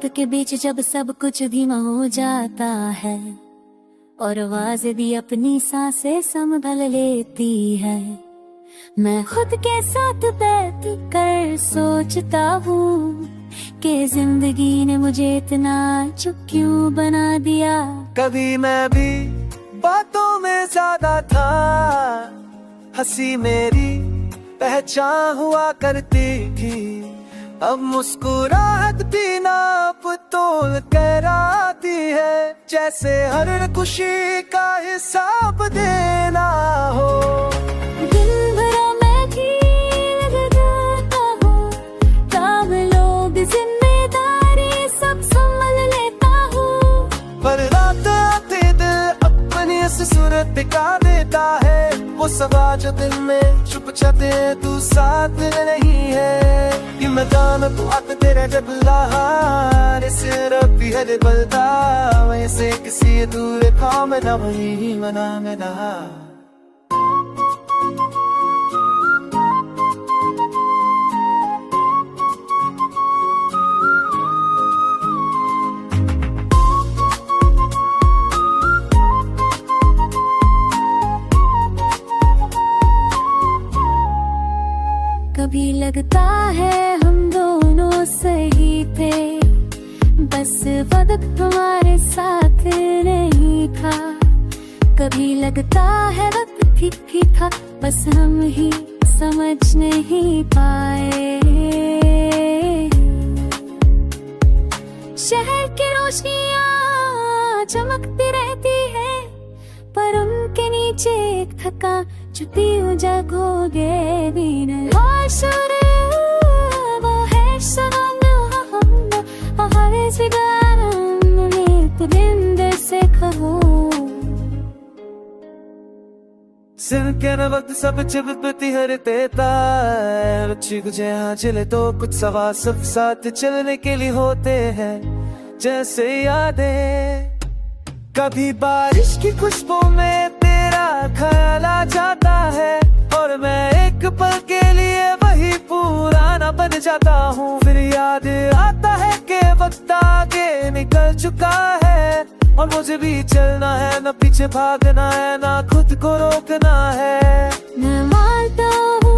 के बीच जब सब कुछ धीमा हो जाता है और आवाज भी अपनी सांसें संभल लेती है, मैं खुद के साथ बैठ कर सोचता हूँ कि जिंदगी ने मुझे इतना चुप क्यों बना दिया। कभी मैं भी बातों में ज्यादा था, हंसी मेरी पहचान हुआ करती थी, अब मुस्कुराहट भी नाप तोल कर आती है, जैसे हर खुशी का हिसाब देना हो। दिन भर मैं खेल लगाता हूँ, काम लोग जिम्मेदारी सब संभल लेता हूँ, पर रात आते दिल अपनी इस सूरत दिखा देता है, वो सवा जो दिल में छुप जाते तू साथ नहीं है। ये मैदान तू आते तेरे जब लहार सिर्फ भी है बलता, वैसे किसी दूर काम न वही मना में नहा। कभी लगता है हम दोनों सही थे, बस वक्त तुम्हारे साथ नहीं था। कभी लगता है वक्त ठीक था, बस हम ही समझ नहीं पाए। शहर की रोशनियाँ चमकती रहती है, पर उनके नीचे एक थका छुपी जागोगे भी न। और वो है हर दिन से कहो सिर के न वक्त सब चिपकती हर देता है, बच्ची कुछ यहाँ चले तो कुछ सवा सब साथ चलने के लिए होते हैं, जैसे यादें। कभी बारिश की खुशबू में तेरा ख्याल आ जाता है, और मैं एक पल के लिए वही पुराना बन जाता हूँ। फिर याद आता है कि वक्त आगे निकल चुका है, और मुझे भी चलना है, न पीछे भागना है, ना खुद को रोकना है। मैं मानता हूँ